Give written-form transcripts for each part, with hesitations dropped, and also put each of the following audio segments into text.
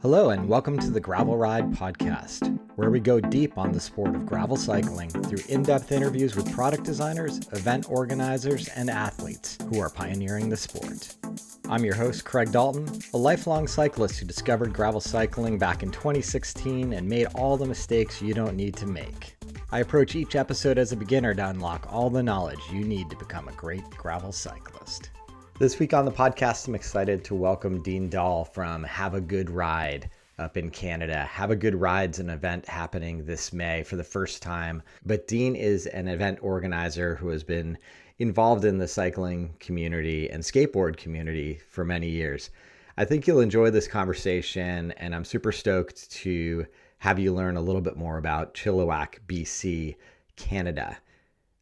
Hello, and welcome to the Gravel Ride podcast, where we go deep on the sport of gravel cycling through in-depth interviews with product designers, event organizers, and athletes who are pioneering the sport. I'm your host, Craig Dalton, a lifelong cyclist who discovered gravel cycling back in 2016 and made all the mistakes you don't need to make. I approach each episode as a beginner to unlock all the knowledge you need to become a great gravel cyclist. This week on the podcast, I'm excited to welcome Dahl from Have a Good Ride up in Canada. Have a Good Ride's an event happening this May for the first time, but Dean is an event organizer who has been involved in the cycling community and skateboard community for many years. I think you'll enjoy this conversation, and I'm super stoked to have you learn a little bit more about Chilliwack, BC, Canada.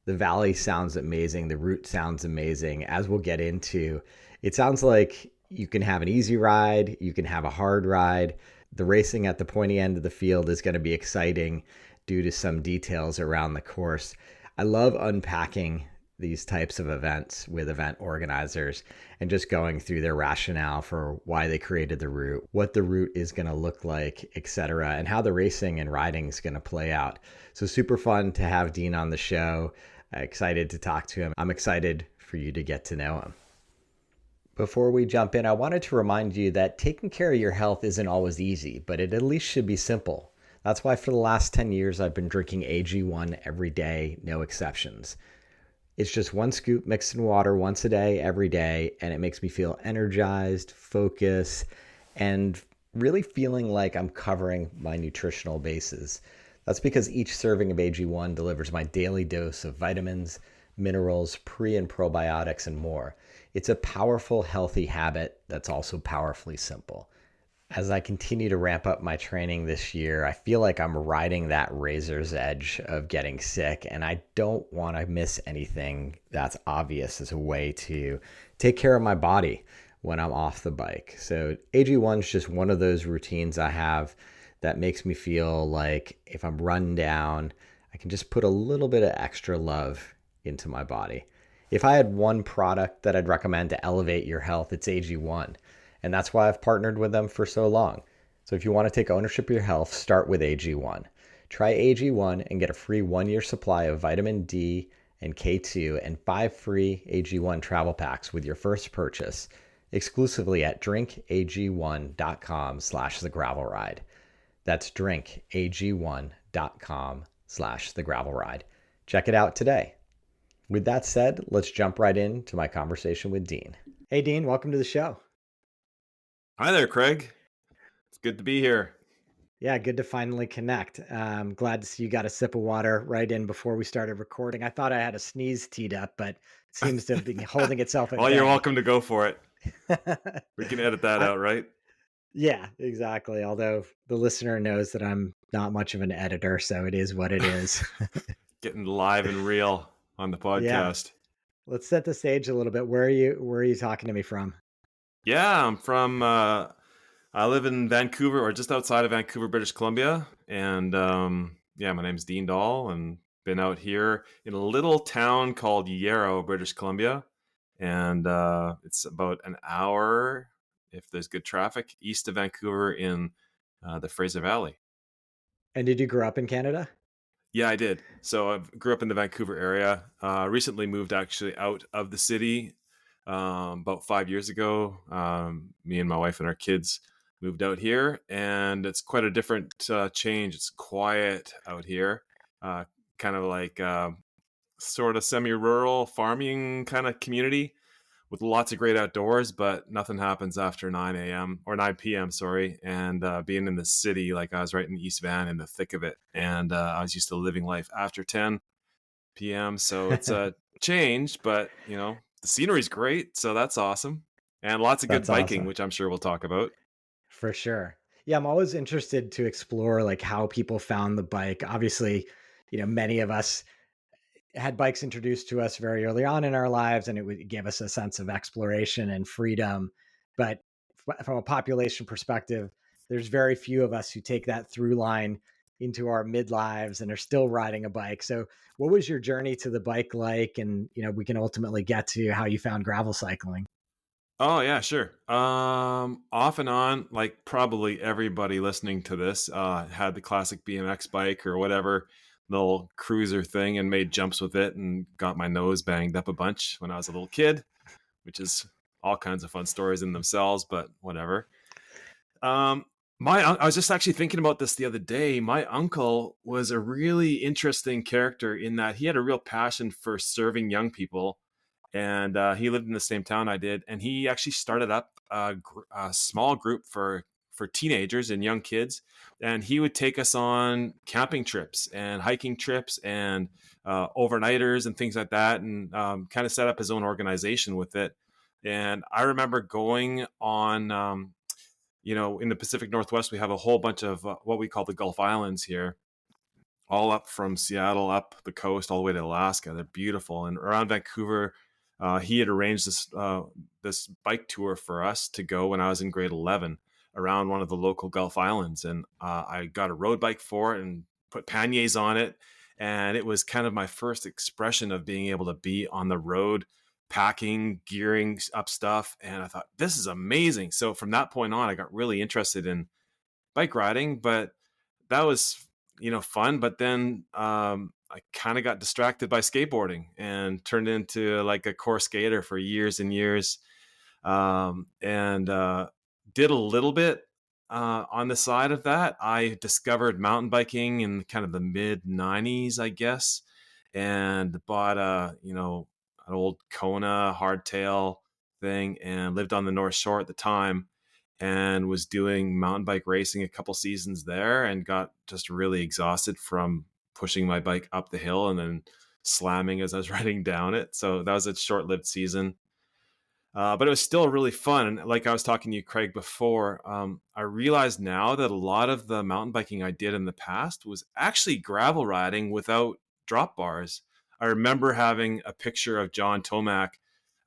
The valley sounds amazing. The route sounds amazing. As we'll get into, it sounds like you can have an easy ride. You can have a hard ride. The racing at the pointy end of the field is going to be exciting due to some details around the course. I love unpacking these types of events with event organizers and just going through their rationale for why they created the route, what the route is going to look like, etc., and how the racing and riding is going to play out. So super fun to have Dean on the show. Excited to talk to him. I'm excited for you to get to know him. Before we jump in, I wanted to remind you that taking care of your health isn't always easy, but it at least should be simple. That's why for the last 10 years, I've been drinking AG1 every day, no exceptions. It's just one scoop mixed in water once a day, every day, and it makes me feel energized, focused, and really feeling like I'm covering my nutritional bases. That's because each serving of AG1 delivers my daily dose of vitamins, minerals, pre and probiotics, and more. It's a powerful, healthy habit that's also powerfully simple. As I continue to ramp up my training this year, I feel like I'm riding that razor's edge of getting sick, and I don't want to miss anything that's obvious as a way to take care of my body when I'm off the bike. So AG1 is just one of those routines I have that makes me feel like if I'm run down, I can just put a little bit of extra love into my body. If I had one product that I'd recommend to elevate your health, it's AG1. And that's why I've partnered with them for so long. So if you want to take ownership of your health, start with AG1. Try AG1 and get a free 1-year supply of vitamin D and K2 and 5 free AG1 travel packs with your first purchase exclusively at drinkag1.com/thegravelride. That's drinkag1.com/thegravelride. Check it out today. With that said, let's jump right into my conversation with Dean. Hey, Dean, welcome to the show. Hi there, Craig. It's good to be here. Yeah, good to finally connect. Glad to see you got a sip of water right in before we started recording. I thought I had a sneeze teed up, but it seems to be holding itself at Well, bay. you're welcome to go for it. We can edit that out, right? Yeah, exactly. Although the listener knows that I'm not much of an editor, so it is what it is. Getting live and real on the podcast. Let's set the stage a little bit. Where are you talking to me from? Yeah, I'm from I live in Vancouver, or just outside of Vancouver, British Columbia. And my name's Dean Dahl, and been out here in a little town called Yarrow, British Columbia. And it's about an hour, if there's good traffic, east of Vancouver in the Fraser Valley. And did you grow up in Canada? Yeah, I did. So I grew up in the Vancouver area. Recently moved actually out of the city about 5 years ago. Me and my wife and our kids moved out here, and it's quite a different change. It's quiet out here, kind of like sort of semi-rural farming kind of community with lots of great outdoors, but nothing happens after 9 a.m. or 9 p.m. Sorry. And being in the city, like I was right in East Van in the thick of it. And I was used to living life after 10 p.m. So it's changed, but the scenery's great. So that's awesome. And lots of good biking, awesome. Which I'm sure we'll talk about. For sure. Yeah, I'm always interested to explore like how people found the bike. Obviously, many of us had bikes introduced to us very early on in our lives, and it would give us a sense of exploration and freedom. But from a population perspective, there's very few of us who take that through line into our midlives and are still riding a bike. So what was your journey to the bike like? And, we can ultimately get to how you found gravel cycling. Oh yeah, sure. Off and on, like probably everybody listening to this had the classic BMX bike or whatever little cruiser thing and made jumps with it and got my nose banged up a bunch when I was a little kid, which is all kinds of fun stories in themselves, but whatever. Um, I was just actually thinking about this the other day. My uncle was a really interesting character in that he had a real passion for serving young people, and he lived in the same town I did. And he actually started up a small group for teenagers and young kids, and he would take us on camping trips and hiking trips and overnighters and things like that, and kind of set up his own organization with it. And I remember going on. In the Pacific Northwest, we have a whole bunch of what we call the Gulf Islands here, all up from Seattle, up the coast, all the way to Alaska. They're beautiful. And around Vancouver, he had arranged this bike tour for us to go when I was in grade 11 around one of the local Gulf Islands. And I got a road bike for it and put panniers on it. And it was kind of my first expression of being able to be on the road, packing, gearing up stuff. And I thought, this is amazing. So from that point on, I got really interested in bike riding, but that was, fun. But then I kind of got distracted by skateboarding and turned into like a core skater for years and years. And did a little bit on the side of that. I discovered mountain biking in kind of the mid 90s, I guess, and bought an old Kona hardtail thing and lived on the North Shore at the time and was doing mountain bike racing a couple seasons there and got just really exhausted from pushing my bike up the hill and then slamming as I was riding down it. So that was a short-lived season. But it was still really fun. And like I was talking to you, Craig, before, I realized now that a lot of the mountain biking I did in the past was actually gravel riding without drop bars. I remember having a picture of John Tomac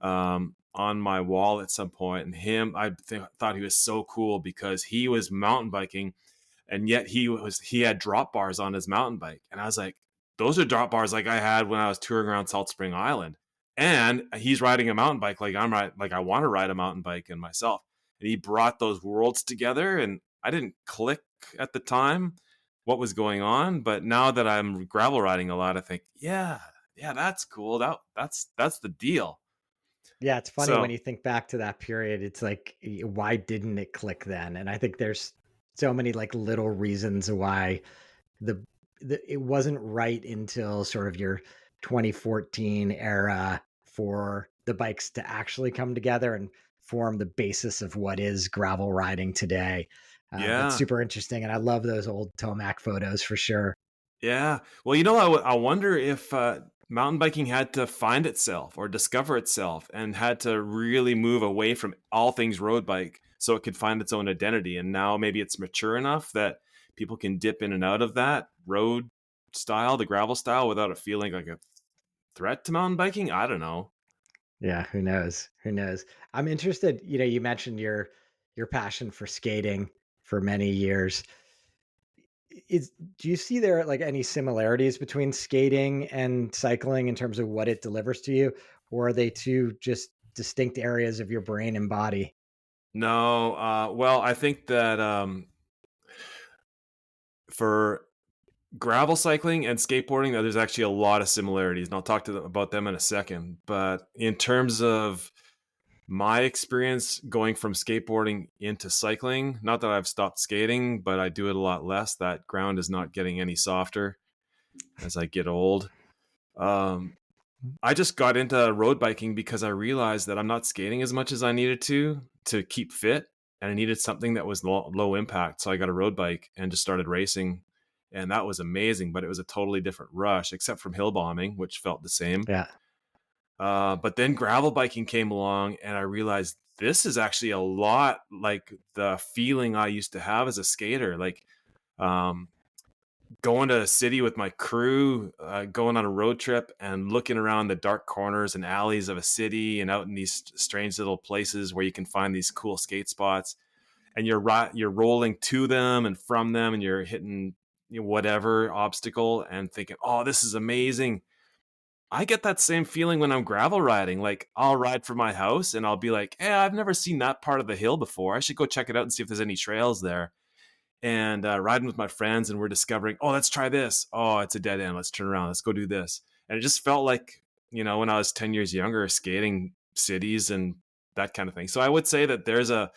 on my wall at some point, and thought he was so cool because he was mountain biking, and yet he had drop bars on his mountain bike, and I was like, those are drop bars like I had when I was touring around Salt Spring Island. And he's riding a mountain bike like I want to ride a mountain bike in myself. And he brought those worlds together, and I didn't click at the time what was going on, but now that I'm gravel riding a lot, I think, yeah, that's cool. That's the deal. Yeah, it's funny when So you think back to that period, it's like, why didn't it click then? And I think there's so many like little reasons why the, it wasn't right until sort of your 2014 era for the bikes to actually come together and form the basis of what is gravel riding today. But yeah, super interesting, and I love those old Tomac photos for sure. yeah. Well, I wonder if mountain biking had to find itself or discover itself and had to really move away from all things road bike so it could find its own identity. And now maybe it's mature enough that people can dip in and out of that road style, the gravel style, without it feeling like a threat to mountain biking. I don't know. Yeah, who knows? Who knows? I'm interested. You mentioned your passion for skating for many years. Is Do you see there like any similarities between skating and cycling in terms of what it delivers to you, or are they two just distinct areas of your brain and body? No, well, I think that for gravel cycling and skateboarding, there's actually a lot of similarities, and I'll talk about them in a second. But in terms of my experience going from skateboarding into cycling, not that I've stopped skating, but I do it a lot less. That ground is not getting any softer as I get old. Um, I just got into road biking because I realized that I'm not skating as much as I needed to keep fit, and I needed something that was low impact. So I got a road bike and just started racing, and that was amazing. But it was a totally different rush, except from hill bombing, which felt the same. Yeah. But then gravel biking came along, and I realized this is actually a lot like the feeling I used to have as a skater. Like, um, going to a city with my crew, going on a road trip and looking around the dark corners and alleys of a city and out in these strange little places where you can find these cool skate spots, and you're rolling to them and from them, and you're hitting whatever obstacle and thinking, oh, this is amazing. I get that same feeling when I'm gravel riding. Like, I'll ride from my house and I'll be like, hey, I've never seen that part of the hill before. I should go check it out and see if there's any trails there. And riding with my friends, and we're discovering, oh, let's try this. Oh, it's a dead end. Let's turn around. Let's go do this. And it just felt like, when I was 10 years younger, skating cities and that kind of thing. So I would say that there's a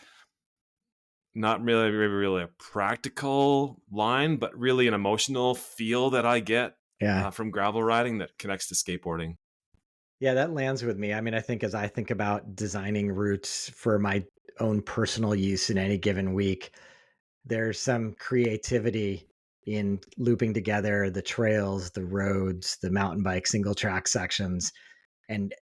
not really a practical line, but really an emotional feel that I get Yeah. from gravel riding that connects to skateboarding. Yeah, that lands with me. I mean, I think as I think about designing routes for my own personal use in any given week, there's some creativity in looping together the trails, the roads, the mountain bike single track sections, and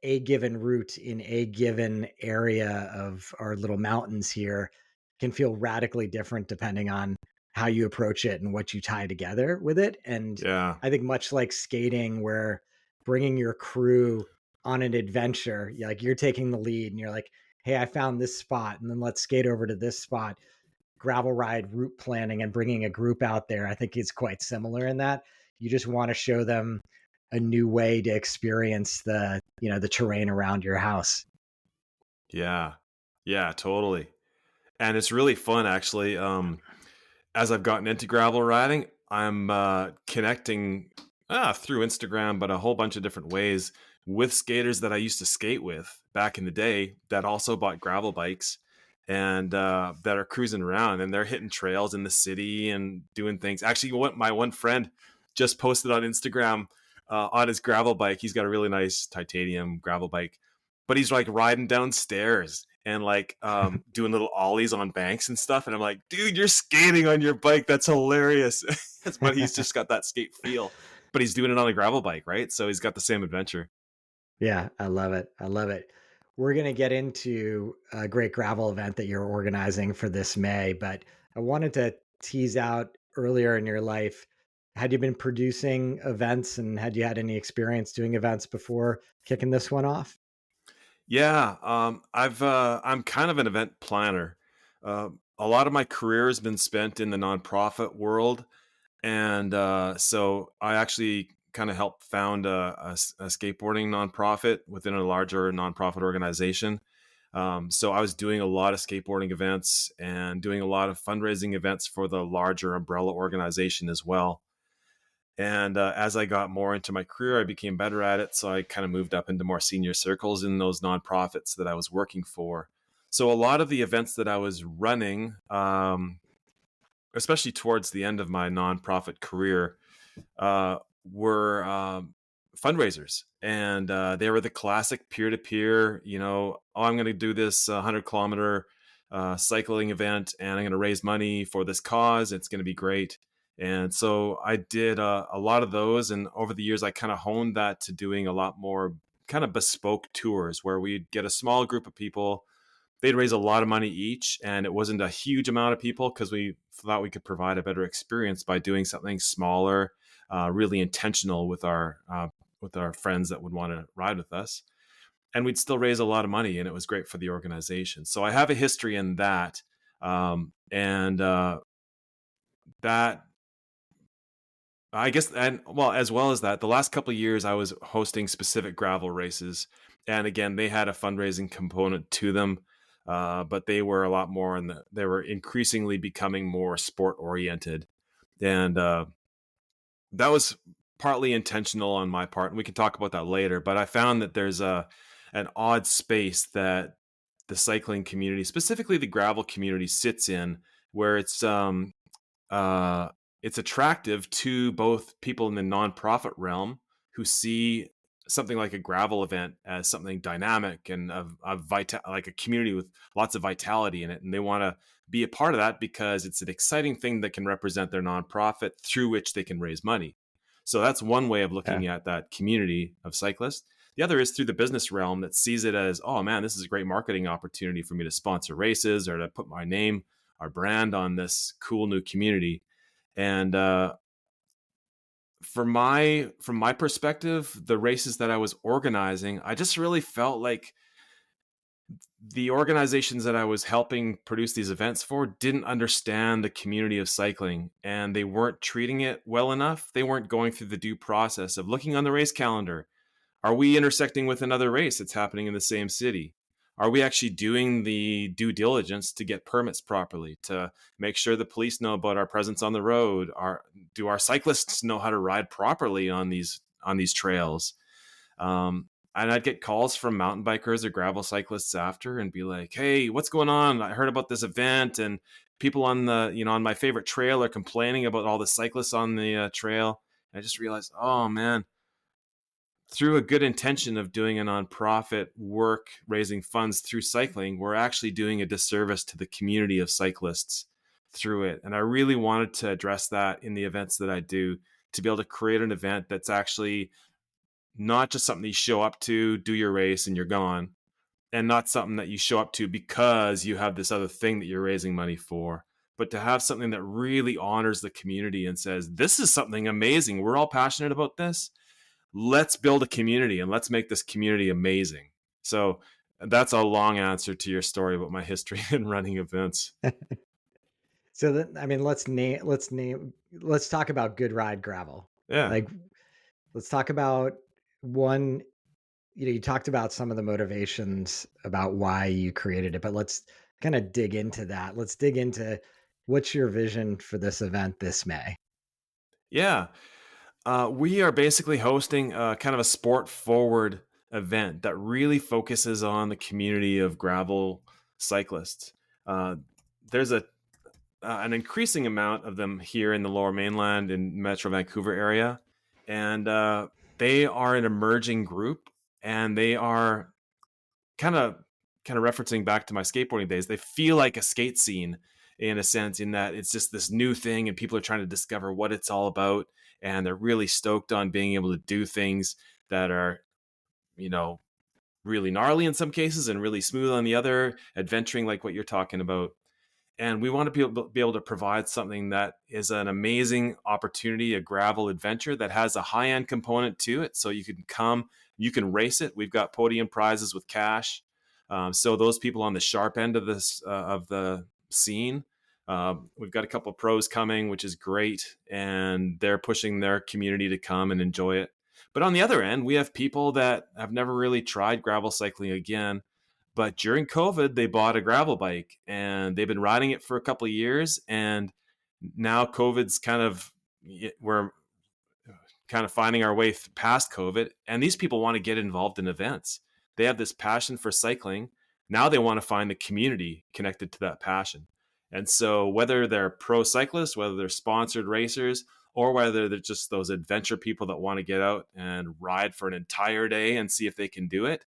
a given route in a given area of our little mountains here can feel radically different depending on how you approach it and what you tie together with it. And Yeah. I think much like skating, where bringing your crew on an adventure, like you're taking the lead and you're like, hey, I found this spot, and then let's skate over to this spot. Gravel ride route planning and bringing a group out there, I think is quite similar in that you just want to show them a new way to experience the terrain around your house. Yeah. Yeah, totally. And it's really fun, actually. As I've gotten into gravel riding, I'm connecting through Instagram, but a whole bunch of different ways with skaters that I used to skate with back in the day that also bought gravel bikes and that are cruising around, and they're hitting trails in the city and doing things. Actually, what my one friend just posted on Instagram on his gravel bike. He's got a really nice titanium gravel bike, but he's like riding downstairs and like doing little ollies on banks and stuff. And I'm like, dude, you're skating on your bike. That's hilarious. But he's just got that skate feel, but he's doing it on a gravel bike, right? So he's got the same adventure. Yeah, I love it. I love it. We're going to get into a great gravel event that you're organizing for this May, but I wanted to tease out earlier in your life. Had you been producing events and had you had any experience doing events before kicking this one off? Yeah, I'm kind of an event planner. A lot of my career has been spent in the nonprofit world, and so I actually kind of helped found a skateboarding nonprofit within a larger nonprofit organization. So I was doing a lot of skateboarding events and doing a lot of fundraising events for the larger umbrella organization as well. And as I got more into my career, I became better at it. So I kind of moved up into more senior circles in those nonprofits that I was working for. So a lot of the events that I was running, especially towards the end of my nonprofit career, were fundraisers. And they were the classic peer to peer, oh, I'm going to do this 100-kilometer cycling event and I'm going to raise money for this cause. It's going to be great. And so I did a lot of those. And over the years, I kind of honed that to doing a lot more kind of bespoke tours where we'd get a small group of people. They'd raise a lot of money each, and it wasn't a huge amount of people because we thought we could provide a better experience by doing something smaller, really intentional with our friends that would want to ride with us. And we'd still raise a lot of money, and it was great for the organization. So I have a history in that, and that I guess, and well, as well as that, the last couple of years I was hosting specific gravel races, and again, they had a fundraising component to them, but they were a lot more, they were increasingly becoming more sport oriented, and that was partly intentional on my part, and we can talk about that later. But I found that there's an odd space that the cycling community, specifically the gravel community, sits in, where uh, it's attractive to both people in the nonprofit realm who see something like a gravel event as something dynamic and like a community with lots of vitality in it. And they want to be a part of that because it's an exciting thing that can represent their nonprofit through which they can raise money. So that's one way of Yeah. looking at that community of cyclists. The other is through the business realm that sees it as, oh man, this is a great marketing opportunity for me to sponsor races or to put my name, our brand on this cool new community. And from my perspective, the races that I was organizing, I just really felt like the organizations that I was helping produce these events for didn't understand the community of cycling, and they weren't treating it well enough. They weren't going through the due process of looking on the race calendar, Are we intersecting with another race that's happening in the same city? Are we actually doing the due diligence to get permits properly, to make sure the police know about our presence on the road? Do our cyclists know how to ride properly on these trails? And I'd get calls from mountain bikers or gravel cyclists after and be like, "Hey, what's going on? I heard about this event, and people on on my favorite trail are complaining about all the cyclists on the trail." And I just realized, oh man, through a good intention of doing a nonprofit work raising funds through cycling, we're actually doing a disservice to the community of cyclists through it. And I really wanted to address that in the events that I do, to be able to create an event that's actually not just something you show up to, do your race, and you're gone, and not something that you show up to because you have this other thing that you're raising money for, but to have something that really honors the community and says, this is something amazing. We're all passionate about this. Let's build a community and let's make this community amazing. So that's a long answer to your story about my history in running events. So that, I mean, let's talk about Good Ride Gravel. Yeah. Like, let's talk about one, you talked about some of the motivations about why you created it, but let's kind of dig into that. Let's dig into what's your vision for this event this May? Yeah. We are basically hosting kind of a sport forward event that really focuses on the community of gravel cyclists. Uh, there's an increasing amount of them here in the Lower Mainland in Metro Vancouver area, and they are an emerging group, and they are kind of referencing back to my skateboarding days. They feel like a skate scene in a sense, in that it's just this new thing and people are trying to discover what it's all about, and they're really stoked on being able to do things that are, you know, really gnarly in some cases and really smooth on the other, adventuring like what you're talking about. And we want to be able to provide something that is an amazing opportunity, a gravel adventure that has a high-end component to it. So you can come, you can race it. We've got podium prizes with cash. So those people on the sharp end of this of the scene, we've got a couple of pros coming, which is great, and they're pushing their community to come and enjoy it. But on the other end, we have people that have never really tried gravel cycling again, but during COVID, they bought a gravel bike and they've been riding it for a couple of years. And now COVID's we're kind of finding our way past COVID. And these people want to get involved in events. They have this passion for cycling. Now they want to find the community connected to that passion. And so whether they're pro cyclists, whether they're sponsored racers, or whether they're just those adventure people that want to get out and ride for an entire day and see if they can do it,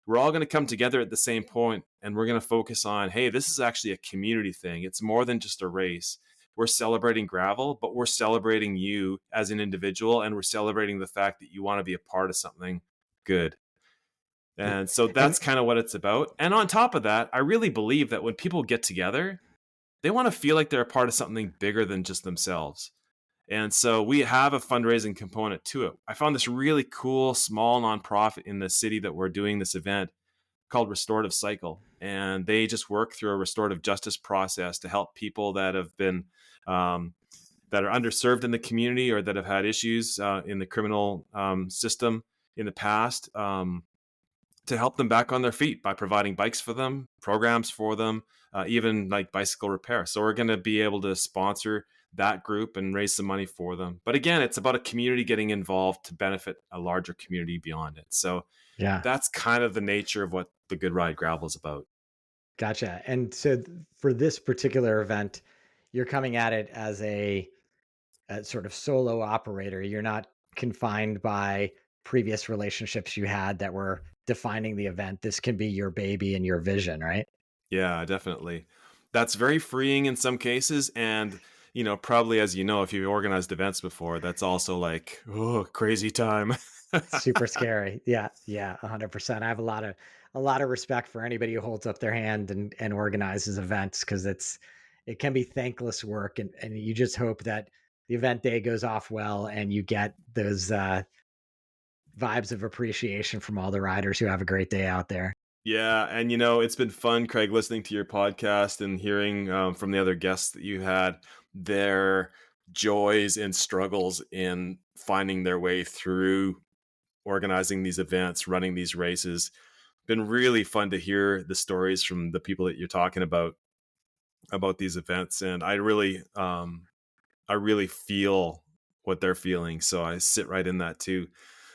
we're all going to come together at the same point, and we're going to focus on, hey, this is actually a community thing. It's more than just a race. We're celebrating gravel, but we're celebrating you as an individual, and we're celebrating the fact that you want to be a part of something good. And so that's kind of what it's about. And on top of that, I really believe that when people get together, they want to feel like they're a part of something bigger than just themselves. And so we have a fundraising component to it. I found this really cool small nonprofit in the city that we're doing this event called Restorative Cycle. And they just work through a restorative justice process to help people that have been, that are underserved in the community or that have had issues in the criminal system in the past, to help them back on their feet by providing bikes for them, programs for them, even like bicycle repair. So we're going to be able to sponsor that group and raise some money for them. But again, it's about a community getting involved to benefit a larger community beyond it. So Yeah, that's kind of the nature of what the Good Ride Gravel is about. gotcha. And so for this particular event, you're coming at it as a sort of solo operator. You're not confined by previous relationships you had that were defining the event. This can be your baby and your vision, right? Yeah, definitely. That's very freeing in some cases. And, probably as you know, if you've organized events before, that's also like, oh, crazy time. Super scary. Yeah, yeah, 100%. I have a lot of respect for anybody who holds up their hand and organizes events, because it can be thankless work, and you just hope that the event day goes off well and you get those vibes of appreciation from all the riders who have a great day out there. Yeah, and it's been fun, Craig, listening to your podcast and hearing from the other guests that you had, their joys and struggles in finding their way through organizing these events, running these races. Been really fun to hear the stories from the people that you're talking about these events, and I really feel what they're feeling, so I sit right in that too.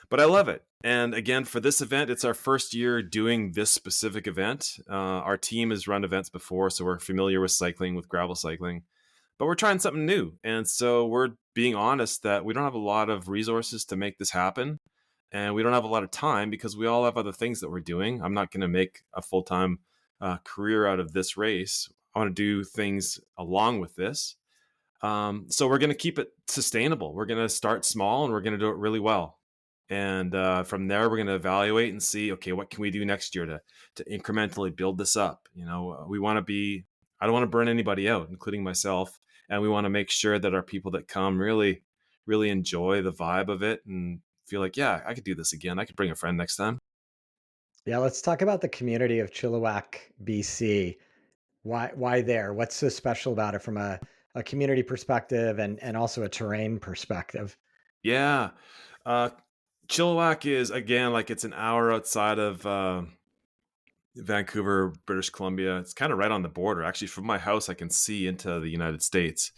But I love it. And again, for this event, it's our first year doing this specific event. Our team has run events before, so we're familiar with cycling, with gravel cycling, but we're trying something new. And so we're being honest that we don't have a lot of resources to make this happen. And we don't have a lot of time because we all have other things that we're doing. I'm not going to make a full-time career out of this race. I want to do things along with this. So we're going to keep it sustainable. We're going to start small and we're going to do it really well. And from there, we're going to evaluate and see, okay, what can we do next year to incrementally build this up? You know, I don't want to burn anybody out, including myself. And we want to make sure that our people that come really, really enjoy the vibe of it and feel like, yeah, I could do this again. I could bring a friend next time. Yeah, let's talk about the community of Chilliwack, BC. Why there? What's so special about it from a community perspective and also a terrain perspective? Yeah. Uh, Chilliwack is, again, like it's an hour outside of Vancouver, British Columbia. It's kind of right on the border. Actually, from my house, I can see into the United States,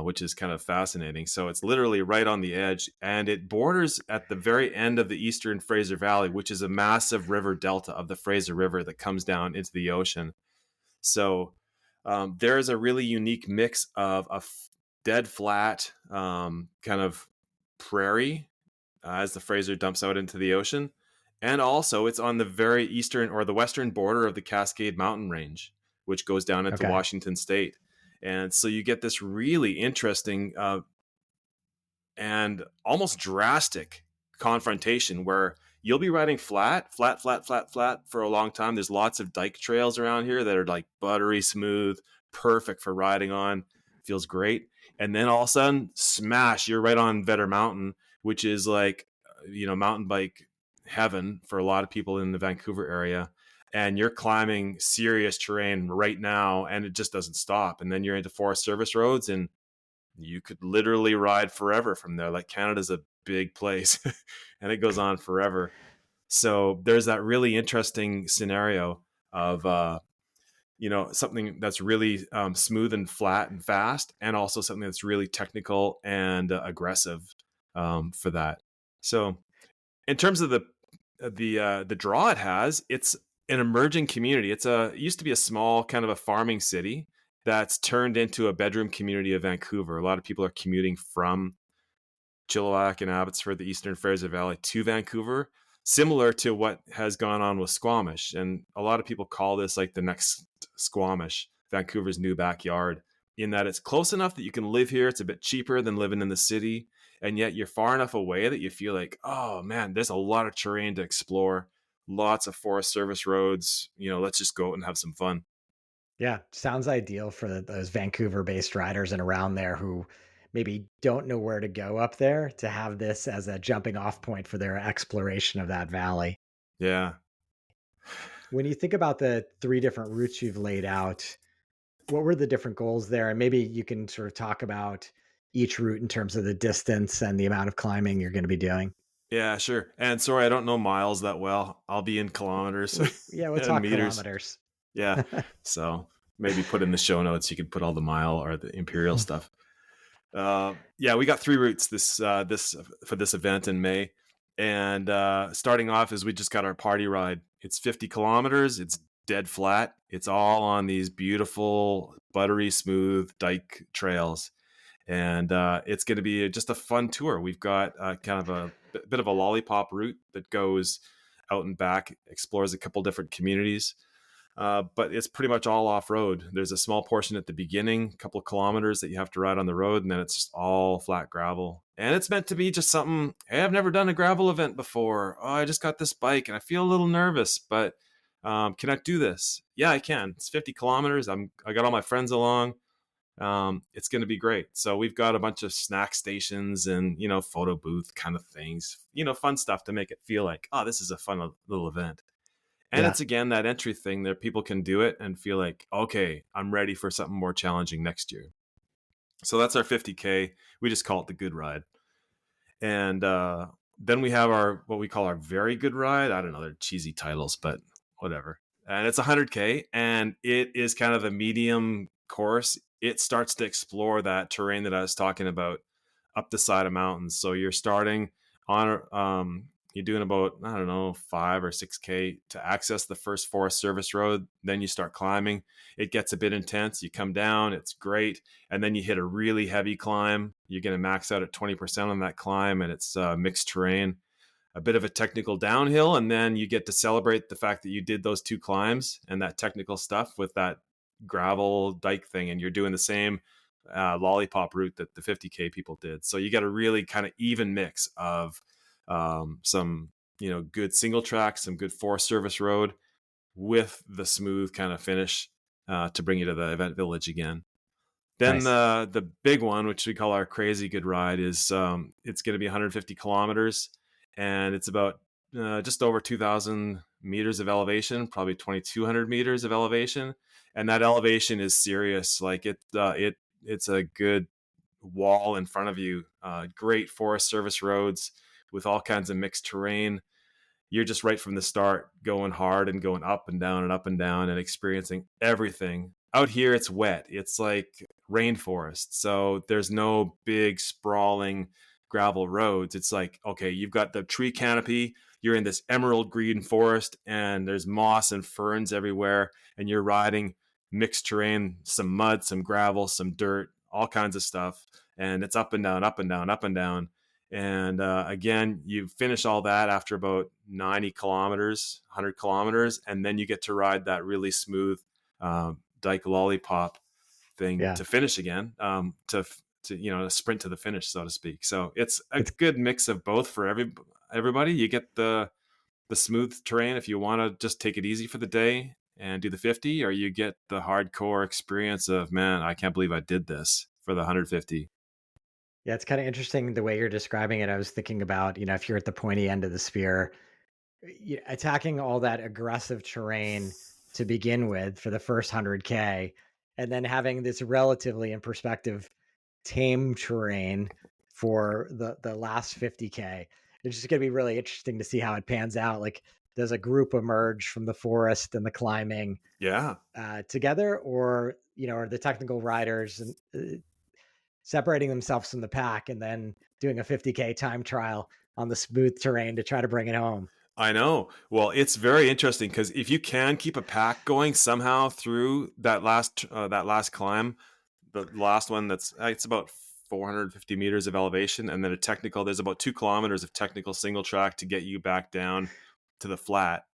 which is kind of fascinating. So it's literally right on the edge, and it borders at the very end of the Eastern Fraser Valley, which is a massive river delta of the Fraser River that comes down into the ocean. So there is a really unique mix of dead flat kind of prairie as the Fraser dumps out into the ocean. And also, it's on the very eastern or the western border of the Cascade Mountain Range, which goes down into Okay. Washington State. And so you get this really interesting and almost drastic confrontation where you'll be riding flat for a long time. There's lots of dike trails around here that are like buttery smooth, perfect for riding on. Feels great. And then all of a sudden, smash, you're right on Vetter Mountain, which is like, mountain bike heaven for a lot of people in the Vancouver area. And you're climbing serious terrain right now, and it just doesn't stop. And then you're into Forest Service roads, and you could literally ride forever from there. Like Canada's a big place and it goes on forever. So there's that really interesting scenario of, something that's really smooth and flat and fast, and also something that's really technical and aggressive for that. So in terms of the draw it has, it's an emerging community. It used to be a small kind of a farming city that's turned into a bedroom community of Vancouver. A lot of people are commuting from Chilliwack and Abbotsford, the Eastern Fraser Valley, to Vancouver, similar to what has gone on with Squamish. And a lot of people call this like the next Squamish, Vancouver's new backyard, in that it's close enough that you can live here. It's a bit cheaper than living in the city. And yet you're far enough away that you feel like, oh man, there's a lot of terrain to explore, lots of Forest Service roads. Let's just go out and have some fun. Yeah, sounds ideal for those Vancouver-based riders and around there who maybe don't know where to go up there to have this as a jumping off point for their exploration of that valley. Yeah. When you think about the three different routes you've laid out, what were the different goals there? And maybe you can sort of talk about each route in terms of the distance and the amount of climbing you're going to be doing. Yeah, sure. And sorry, I don't know miles that well. I'll be in kilometers Yeah, we'll and talk meters. kilometers. Yeah. So maybe put in the show notes, you can put all the mile or the imperial stuff. Yeah, we got three routes this for this event in May. And starting off is we just got our party ride. It's 50 kilometers. It's dead flat. It's all on these beautiful, buttery smooth dike trails. And it's going to be just a fun tour. We've got kind of a bit of a lollipop route that goes out and back, explores a couple different communities. But it's pretty much all off road. There's a small portion at the beginning, a couple of kilometers that you have to ride on the road, and then it's just all flat gravel. And it's meant to be just something, hey, I've never done a gravel event before. Oh, I just got this bike and I feel a little nervous, but can I do this? Yeah, I can. It's 50 kilometers. I got all my friends along. It's going to be great. So we've got a bunch of snack stations and, photo booth kind of things, fun stuff to make it feel like, oh, this is a fun little event. And Yeah. it's, again, that entry thing that people can do it and feel like, okay, I'm ready for something more challenging next year. So that's our 50K. We just call it the good ride. And Then we have what we call our very good ride. I don't know, they're cheesy titles, but whatever. And it's 100K, and it is kind of the medium course. It starts to explore that terrain that I was talking about up the side of mountains. So you're starting on, you're doing about, I don't know, 5 or 6K to access the first Forest Service road. Then you start climbing. It gets a bit intense. You come down, it's great. And then you hit a really heavy climb. You're going to max out at 20% on that climb, and it's mixed terrain, a bit of a technical downhill. And then you get to celebrate the fact that you did those 2 climbs and that technical stuff with that gravel dike thing. And you're doing the same lollipop route that the 50K people did. So you got a really kind of even mix of some, good single track, some good Forest Service road with the smooth kind of finish to bring you to the event village again. Then Nice. the big one, which we call our crazy good ride, is it's going to be 150 kilometers, and it's about just over 2,000 meters of elevation, probably 2,200 meters of elevation, and that elevation is serious. Like it's a good wall in front of you. Great Forest Service roads with all kinds of mixed terrain. You're just right from the start going hard and going up and down and up and down and experiencing everything. Out here, it's wet. It's like rainforest. So there's no big sprawling gravel roads. It's like, okay, you've got the tree canopy. You're in this emerald green forest, and there's moss and ferns everywhere. And you're riding mixed terrain, some mud, some gravel, some dirt, all kinds of stuff. And it's up and down, up and down, up and down. And again, you finish all that after about 90 kilometers, 100 kilometers, and then you get to ride that really smooth dike lollipop thing Yeah. to finish again, to sprint to the finish, so to speak. So it's a It's good mix of both for everybody. You get the smooth terrain if you want to just take it easy for the day and do the 50, or you get the hardcore experience of, man, I can't believe I did this for the 150. Yeah, it's kind of interesting the way you're describing it. I was thinking about, if you're at the pointy end of the spear, attacking all that aggressive terrain to begin with for the first 100K, and then having this relatively, in perspective, tame terrain for the last 50K. It's just going to be really interesting to see how it pans out. Like, does a group emerge from the forest and the climbing Yeah. together, or are the technical riders and separating themselves from the pack and then doing a 50K time trial on the smooth terrain to try to bring it home? I know. Well, it's very interesting because if you can keep a pack going somehow through that last climb, the last one it's about 450 meters of elevation, and then there's about 2 kilometers of technical single track to get you back down to the flat.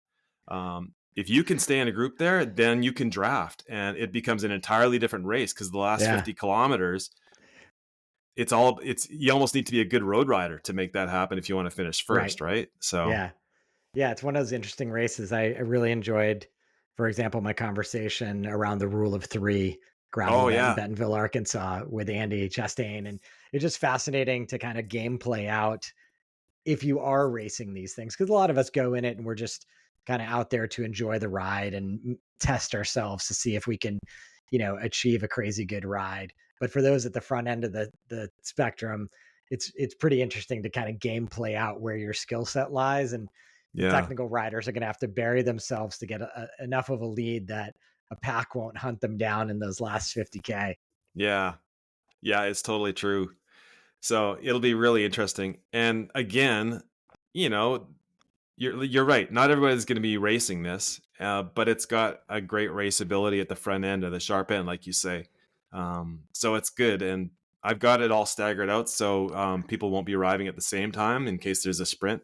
If you can stay in a group there, then you can draft, and it becomes an entirely different race because the last Yeah. 50 kilometers, you almost need to be a good road rider to make that happen if you want to finish Right. first, right? So, Yeah. Yeah. It's one of those interesting races. I really enjoyed, for example, my conversation around the rule of three gravel oh event in yeah, Bentonville, Arkansas with Andy Chastain. And it's just fascinating to kind of game play out if you are racing these things, because a lot of us go in it and we're just kind of out there to enjoy the ride and test ourselves to see if we can, achieve a crazy good ride. But for those at the front end of the spectrum, it's pretty interesting to kind of game play out where your skill set lies, and the yeah. technical riders are going to have to bury themselves to get enough of a lead that a pack won't hunt them down in those last 50K. Yeah. Yeah, it's totally true. So it'll be really interesting. And again, you know, you're right. Not everybody's going to be racing this, but it's got a great raceability at the front end or the sharp end, like you say. So it's good. And I've got it all staggered out so people won't be arriving at the same time in case there's a sprint,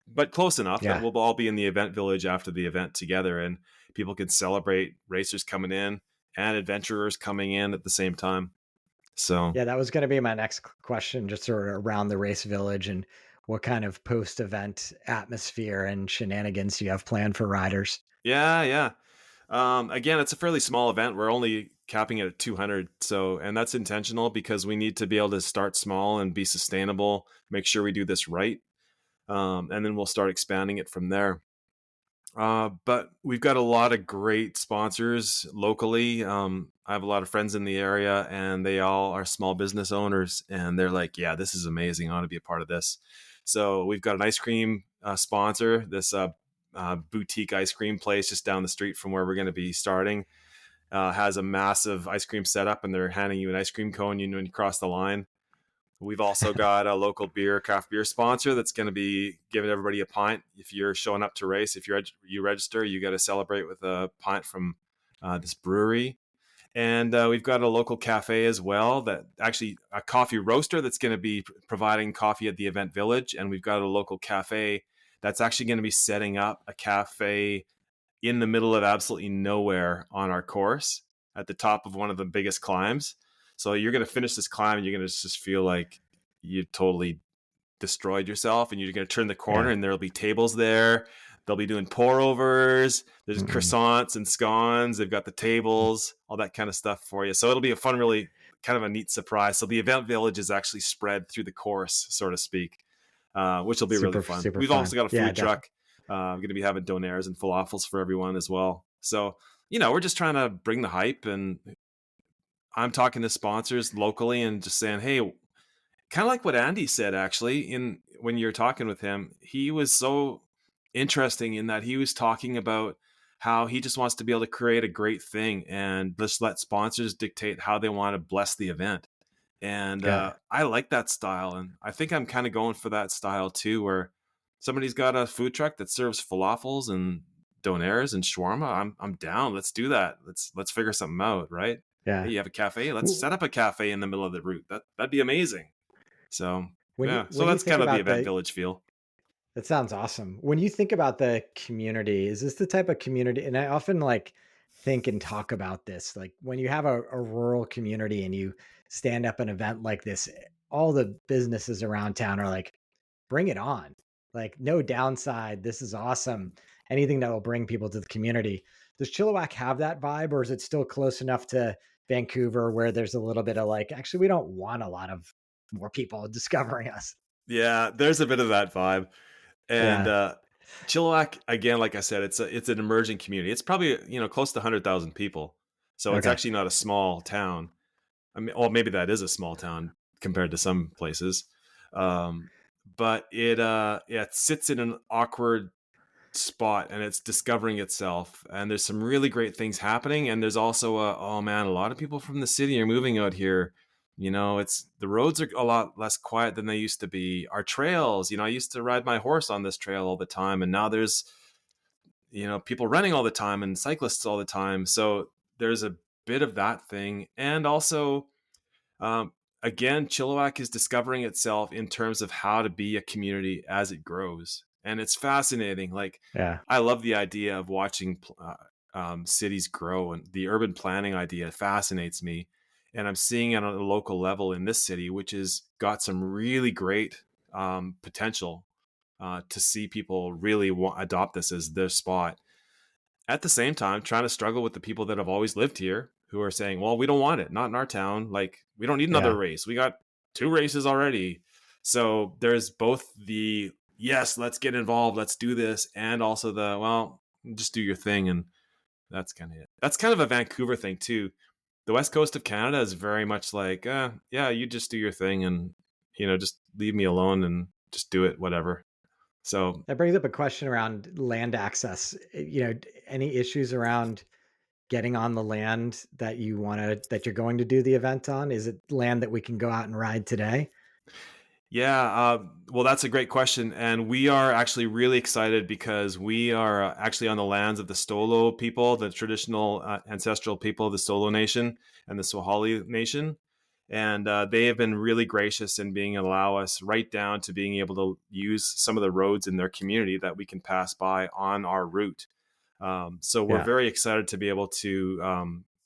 but close enough that Yeah. we'll all be in the event village after the event together, and people can celebrate racers coming in and adventurers coming in at the same time. So Yeah, that was going to be my next question, just sort of around the race village and what kind of post-event atmosphere and shenanigans you have planned for riders. yeah, yeah. Again, it's a fairly small event. We're only capping it at 200. So, and that's intentional because we need to be able to start small and be sustainable, make sure we do this right. And then we'll start expanding it from there. But we've got a lot of great sponsors locally. I have a lot of friends in the area, and they all are small business owners, and they're like, yeah, this is amazing. I want to be a part of this. So we've got an ice cream sponsor, this boutique ice cream place just down the street from where we're going to be starting. Has a massive ice cream setup, and they're handing you an ice cream cone when you cross the line. We've also got a local craft beer sponsor that's going to be giving everybody a pint. If you're showing up to race, if you register, you got to celebrate with a pint from this brewery. And we've got a local cafe as well, that actually a coffee roaster that's going to be providing coffee at the event village. And we've got a local cafe that's actually going to be setting up a cafe in the middle of absolutely nowhere on our course at the top of one of the biggest climbs. So you're going to finish this climb and you're going to just feel like you totally destroyed yourself, and you're going to turn the corner and there'll be tables there. They'll be doing pour overs. There's croissants and scones. They've got the tables, all that kind of stuff for you. So it'll be a fun, really kind of a neat surprise. So the event village is actually spread through the course, so to speak, which will be really fun. We've also got a food truck. I'm going to be having donaires and falafels for everyone as well. So, we're just trying to bring the hype, and I'm talking to sponsors locally and just saying, hey, kind of like what Andy said, actually, when you're talking with him, he was so interesting in that he was talking about how he just wants to be able to create a great thing and just let sponsors dictate how they want to bless the event. And I like that style. And I think I'm kind of going for that style too, where somebody's got a food truck that serves falafels and donaires and shawarma. I'm down. Let's do that. Let's figure something out, right? Yeah. Hey, you have a cafe? Let's set up a cafe in the middle of the route. That'd be amazing. So so that's kind of the event village feel. That sounds awesome. When you think about the community, is this the type of community? And I often think and talk about this, like when you have a rural community and you stand up an event like this, all the businesses around town are like, bring it on. Like no downside. This is awesome. Anything that will bring people to the community. Does Chilliwack have that vibe, or is it still close enough to Vancouver where there's a little bit of like, actually, we don't want a lot of more people discovering us? Yeah, there's a bit of that vibe. And Chilliwack, again, like I said, it's an emerging community. It's probably close to 100,000 people, so it's actually not a small town. I mean, well, maybe that is a small town compared to some places, but it sits in an awkward spot, and it's discovering itself. And there's some really great things happening, and there's also a lot of people from the city are moving out here. It's the roads are a lot less quiet than they used to be. Our trails, I used to ride my horse on this trail all the time, and now there's people running all the time and cyclists all the time. So there's a bit of that thing. And also again, Chilliwack is discovering itself in terms of how to be a community as it grows, and it's fascinating. Like, I love the idea of watching cities grow, and the urban planning idea fascinates me. And I'm seeing it on a local level in this city, which has got some really great potential to see people really adopt this as their spot. At the same time, trying to struggle with the people that have always lived here who are saying, well, we don't want it, not in our town. Like, we don't need another race. We got 2 races already. So there's both the, yes, let's get involved, let's do this, and also the, well, just do your thing. And that's kind of it. That's kind of a Vancouver thing too. The west coast of Canada is very much like, yeah, you just do your thing, and just leave me alone and just do it, whatever. So that brings up a question around land access. Any issues around getting on the land that you're going to do the event on? Is it land that we can go out and ride today? Yeah, well, that's a great question. And we are actually really excited because we are actually on the lands of the Stolo people, the traditional ancestral people of the Stolo Nation and the Swahili Nation. And they have been really gracious in being allow us right down to being able to use some of the roads in their community that we can pass by on our route. So we're very excited to be able to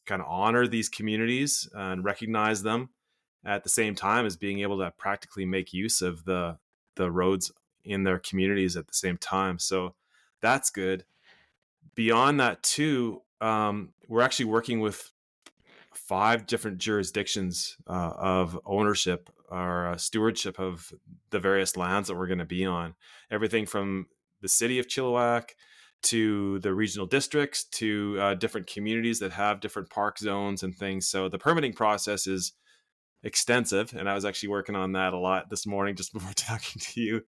kind of honor these communities and recognize them at the same time as being able to practically make use of the roads in their communities at the same time. So that's good. Beyond that too, we're actually working with 5 different jurisdictions of ownership or stewardship of the various lands that we're going to be on. Everything from the city of Chilliwack to the regional districts to different communities that have different park zones and things. So the permitting process is extensive, and I was actually working on that a lot this morning just before talking to you.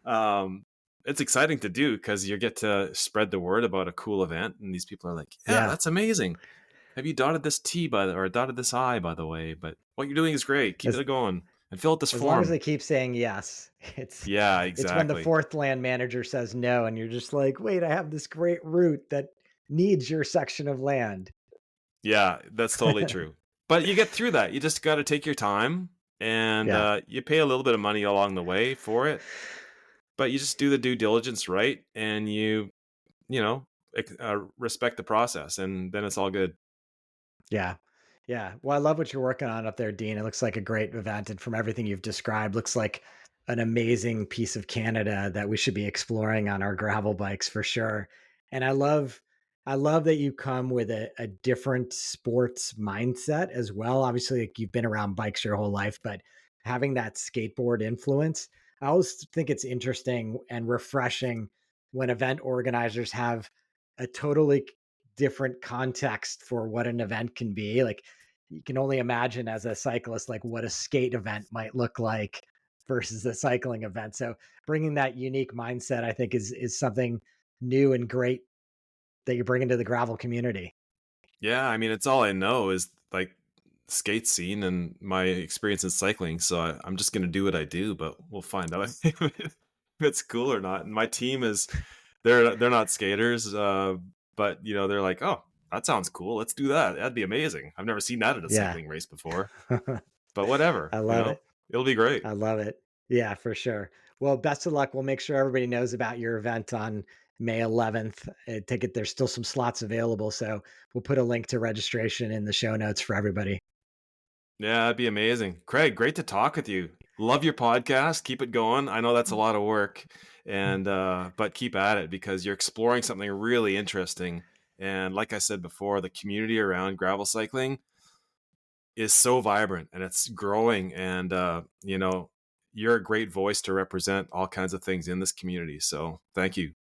It's exciting to do because you get to spread the word about a cool event, and these people are like, "Yeah, Yeah. that's amazing. Have you dotted this T or dotted this I, by the way? But what you're doing is great. Keep As it going and fill out this as long as form." they keep saying yes, Yeah, it's when the exactly. fourth land manager says no, and you're just like, wait, I have this great route that needs your section of land. Yeah, that's totally true. But you get through that. You just got to take your time, and Yeah. you pay a little bit of money along the way for it. But you just do the due diligence right, and you know, respect the process, and then it's all good. Yeah. Yeah. Well, I love what you're working on up there, Dean. It looks like a great event. And from everything you've described, looks like an amazing piece of Canada that we should be exploring on our gravel bikes for sure. And I love that you come with a different sports mindset as well. Obviously, like you've been around bikes your whole life, but having that skateboard influence, I always think it's interesting and refreshing when event organizers have a totally different context for what an event can be. Like you can only imagine as a cyclist, like what a skate event might look like versus a cycling event. So bringing that unique mindset, I think is something new and great that you're bringing to the gravel community. Yeah, I mean, it's all I know is like skate scene and my experience in cycling. So I'm just gonna do what I do, but we'll find out if it's cool or not. And my team is they're not skaters, but they're like, oh, that sounds cool. Let's do that. That'd be amazing. I've never seen that at a Yeah. cycling race before. But whatever, I love it. it'll be great. I love it. Yeah, for sure. Well, best of luck. We'll make sure everybody knows about your event on May 11th. Ticket, there's still some slots available. So we'll put a link to registration in the show notes for everybody. Yeah, that'd be amazing. Craig, great to talk with you. Love your podcast. Keep it going. I know that's a lot of work, and but keep at it because you're exploring something really interesting. And like I said before, the community around gravel cycling is so vibrant and it's growing. And you're a great voice to represent all kinds of things in this community. So thank you.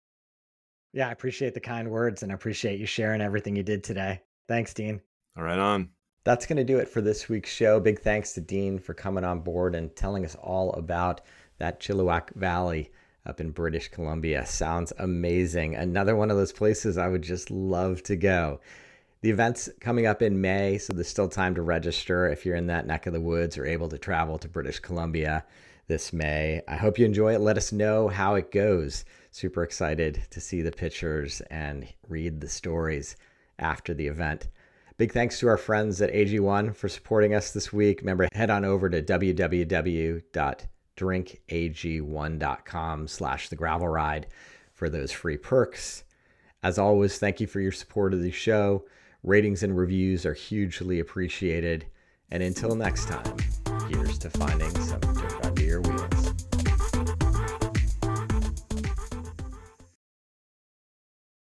Yeah, I appreciate the kind words and I appreciate you sharing everything you did today. Thanks, Dean. All right, on. That's going to do it for this week's show. Big thanks to Dean for coming on board and telling us all about that Chilliwack Valley up in British Columbia. Sounds amazing. Another one of those places I would just love to go. The event's coming up in May, so there's still time to register if you're in that neck of the woods or able to travel to British Columbia this May. I hope you enjoy it. Let us know how it goes. Super excited to see the pictures and read the stories after the event. Big thanks to our friends at AG1 for supporting us this week. Remember, head on over to www.drinkag1.com/thegravelride for those free perks. As always, thank you for your support of the show. Ratings and reviews are hugely appreciated. And until next time, here's to finding some dirt under your wheels.